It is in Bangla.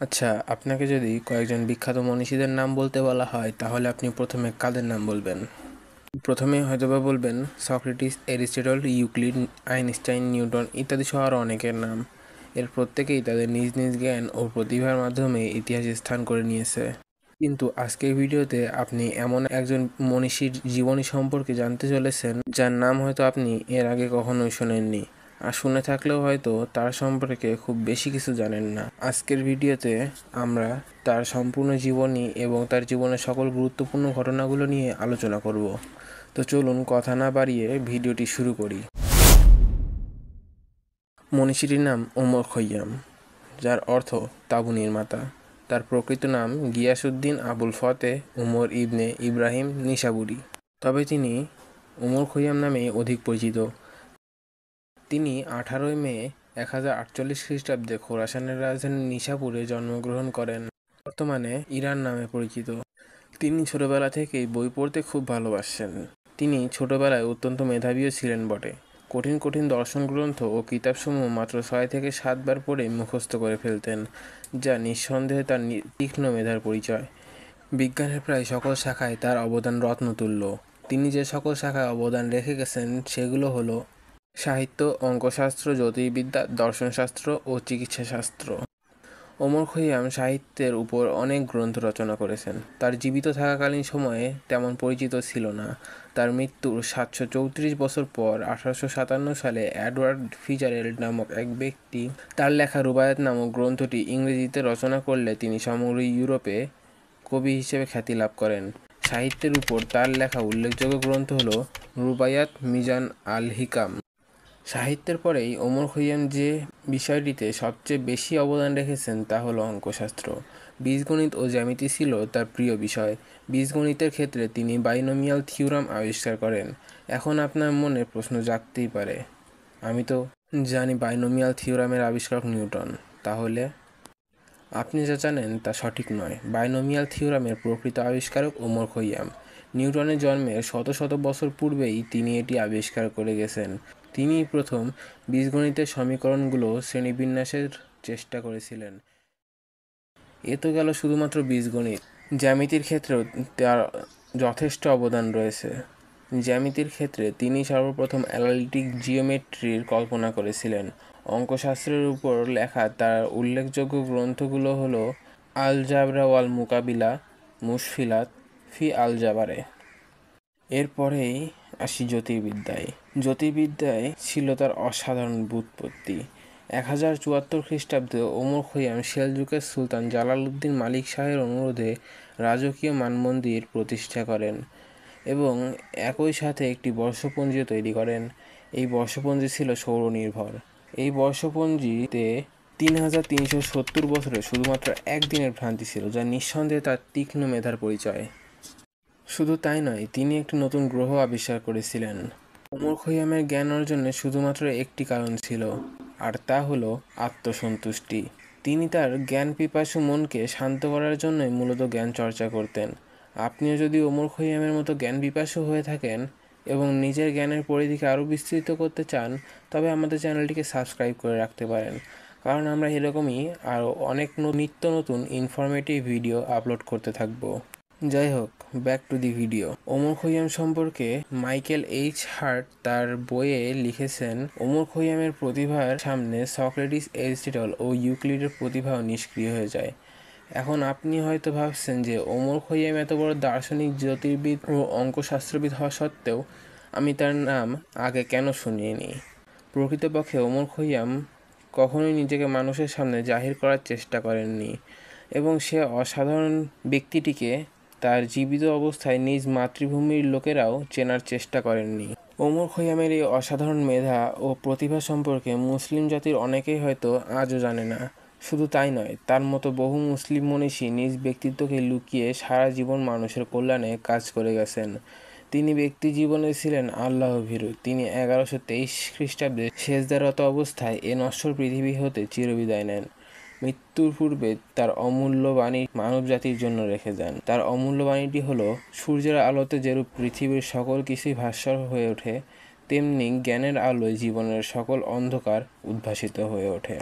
আচ্ছা, আপনাকে যদি কয়েকজন বিখ্যাত মনীষীদের নাম বলতে বলা হয় তাহলে আপনি প্রথমে কাদের নাম বলবেন? প্রথমে হয়তোবা বলবেন Socrates, Aristotle, Euclid, Einstein, Newton ইত্যাদি সহ আরও অনেকের নাম। এর প্রত্যেকেই তাদের নিজ নিজ জ্ঞান ও প্রতিভার মাধ্যমে ইতিহাসে স্থান করে নিয়েছে। কিন্তু আজকের ভিডিওতে আপনি এমন একজন মনীষীর জীবনী সম্পর্কে জানতে চলেছেন যার নাম হয়তো আপনি এর আগে কখনোই শোনেননি, আর শুনে থাকলেও হয়তো তার সম্পর্কে খুব বেশি কিছু জানেন না। আজকের ভিডিওতে আমরা তার সম্পূর্ণ জীবনী এবং তার জীবনের সকল গুরুত্বপূর্ণ ঘটনাগুলো নিয়ে আলোচনা করব। তো চলুন কথা না বাড়িয়ে ভিডিওটি শুরু করি। মনীষীটির নাম ওমর খৈয়াম, যার অর্থ তাঁবু নির্মাতা। তার প্রকৃত নাম গিয়াসউদ্দিন আবুল ফতেহ উমর ইবনে ইব্রাহিম নিশাপুরি, তবে তিনি ওমর খৈয়াম নামেই অধিক পরিচিত। তিনি 18 মে 1048 খ্রিস্টাব্দে খোরাসানের রাজধানী নিশাপুরে জন্মগ্রহণ করেন, বর্তমানে ইরান নামে পরিচিত। তিনি ছোটবেলা থেকেই বই পড়তে খুব ভালোবাসেন। তিনি ছোটবেলায় অত্যন্ত মেধাবীও ছিলেন বটে। কঠিন কঠিন দর্শন গ্রন্থ ও কিতাবসমূহ মাত্র 6 থেকে 7 বার পড়ে মুখস্থ করে ফেলতেন, যা নিঃসন্দেহে তার তীক্ষ্ণ মেধার পরিচয়। বিজ্ঞানের প্রায় সকল শাখায় তার অবদান রত্নতুল্য। তিনি যে সকল শাখায় অবদান রেখে গেছেন সেগুলো হলো সাহিত্য, অঙ্কশাস্ত্র, জ্যোতির্বিদ্যা, দর্শনশাস্ত্র ও চিকিৎসাশাস্ত্র। ওমর খৈয়াম সাহিত্যের উপর অনেক গ্রন্থ রচনা করেছেন। তার জীবিত থাকাকালীন সময়ে তেমন পরিচিত ছিল না। তার মৃত্যুর 734 বছর পর 1857 সালে এডওয়ার্ড ফিটজেরাল্ড নামক এক ব্যক্তি তার লেখা রুবায়াত নামক গ্রন্থটি ইংরেজিতে রচনা করলে তিনি সমগ্র ইউরোপে কবি হিসেবে খ্যাতি লাভ করেন। সাহিত্যের উপর তার লেখা উল্লেখযোগ্য গ্রন্থ হল রুবায়াত, মিজান আল হিকাম। সাহিত্যের পরেই ওমর খৈয়াম যে বিষয়টিতে সবচেয়ে বেশি অবদান রেখেছেন তা হলো অঙ্কশাস্ত্র। বীজগণিত ও জ্যামিতি ছিল তার প্রিয় বিষয়। বীজগণিতের ক্ষেত্রে তিনি বাইনোমিয়াল থিওরাম আবিষ্কার করেন। এখন আপনার মনে প্রশ্ন জাগতেই পারে, আমি তো জানি বাইনোমিয়াল থিওরামের আবিষ্কারক নিউটন, তাহলে? আপনি যা জানেন তা সঠিক নয়। বাইনোমিয়াল থিওরামের প্রকৃত আবিষ্কারক ওমর খৈয়াম। নিউটনের জন্মের শত শত বছর পূর্বেই তিনি এটি আবিষ্কার করে গেছেন। তিনিই প্রথম বীজগণিতের সমীকরণগুলো শ্রেণীবিন্যাসের চেষ্টা করেছিলেন। এ তো গেল শুধুমাত্র বীজগণিত। জ্যামিতির ক্ষেত্রেও তার যথেষ্ট অবদান রয়েছে। জ্যামিতির ক্ষেত্রে তিনি সর্বপ্রথম অ্যানালিটিক জিওমেট্রির কল্পনা করেছিলেন। অঙ্কশাস্ত্রের উপর লেখা তার উল্লেখযোগ্য গ্রন্থগুলো হলো আলজাবরা ওয়াল মুকাবিলা, মুশফিলাত ফি আলজাবারে। এরপরেই আসি জ্যোতির্বিদ্যায়। জ্যোতির্বিদ্যায় ছিল তার অসাধারণ ব্যুৎপত্তি। 1074 খ্রিস্টাব্দে ওমর খৈয়াম সেলজুকের সুলতান জালালউদ্দিন মালিক শাহের অনুরোধে রাজকীয় মানমন্দির প্রতিষ্ঠা করেন এবং একই সাথে একটি বর্ষপঞ্জিও তৈরি করেন। এই বর্ষপঞ্জি ছিল সৌরনির্ভর। এই বর্ষপঞ্জিতে 3370 বছরে শুধুমাত্র একদিনের ভ্রান্তি ছিল, যা নিঃসন্দেহে তার তীক্ষ্ণ মেধার পরিচয়। শুধু তাই নয়, তিনি একটি নতুন গ্রহ আবিষ্কার করেছিলেন। ওমর খৈয়ামের জ্ঞান অর্জনের শুধুমাত্র একটি কারণ ছিল, আর তা হলো আত্মসন্তুষ্টি। তিনি তার জ্ঞান পিপাসু মনকে শান্ত করার জন্যই মূলত জ্ঞান চর্চা করতেন। আপনিও যদি ওমর খৈয়ামের মতো জ্ঞান পিপাসু হয়ে থাকেন এবং নিজের জ্ঞানের পরিধিকে আরও বিস্তৃত করতে চান, তবে আমাদের চ্যানেলটিকে সাবস্ক্রাইব করে রাখতে পারেন, কারণ আমরা এরকমই আরও অনেক নিত্য নতুন ইনফরমেটিভ ভিডিও আপলোড করতে থাকবো। যাই হোক, back to the video. Omar Khayyam সম্পর্কে মাইকেল এইচ হার্ট তার বইয়ে লিখেছেন, ওমর খৈয়ামের প্রতিভার সামনে সক্রেটিস, এরিস্টটল ও ইউক্লিডের প্রতিভাও নিষ্ক্রিয় হয়ে যায়। এখন আপনি হয়তো ভাবছেন যে ওমর খৈয়াম এত বড় দার্শনিক, জ্যোতির্বিদ ও অঙ্কশাস্ত্রবিদ হওয়া সত্ত্বেও আমি তার নাম আগে কেন শুনিনি। প্রকৃতপক্ষে ওমর খৈয়াম কখনোই নিজেকে মানুষের সামনে জাহির করার চেষ্টা করেননি এবং সে অসাধারণ ব্যক্তিটিকে তার জীবিত অবস্থায় নিজ মাতৃভূমির লোকেরাও চেনার চেষ্টা করেননি। ওমর খৈয়ামের এই অসাধারণ মেধা ও প্রতিভা সম্পর্কে মুসলিম জাতির অনেকেই হয়তো আজও জানে না। শুধু তাই নয়, তার মতো বহু মুসলিম মনীষী নিজ ব্যক্তিত্বকে লুকিয়ে সারা জীবন মানুষের কল্যাণে কাজ করে গেছেন। তিনি ব্যক্তি জীবনে ছিলেন আল্লাহভীরু। তিনি 1123 খ্রিস্টাব্দে সেজদারত অবস্থায় এ নশ্বর পৃথিবী হতে চিরবিদায় নেন। মৃত্যুর পূর্বে তার অমূল্য বাণী মানব জাতির জন্য রেখে যান। তার অমূল্য বাণীটি হলো, সূর্যের আলোতে যেরূপ পৃথিবীর সকল কিছুই ভাস্বর হয়ে ওঠে, তেমনি জ্ঞানের আলোয় জীবনের সকল অন্ধকার উদ্ভাসিত হয়ে ওঠে।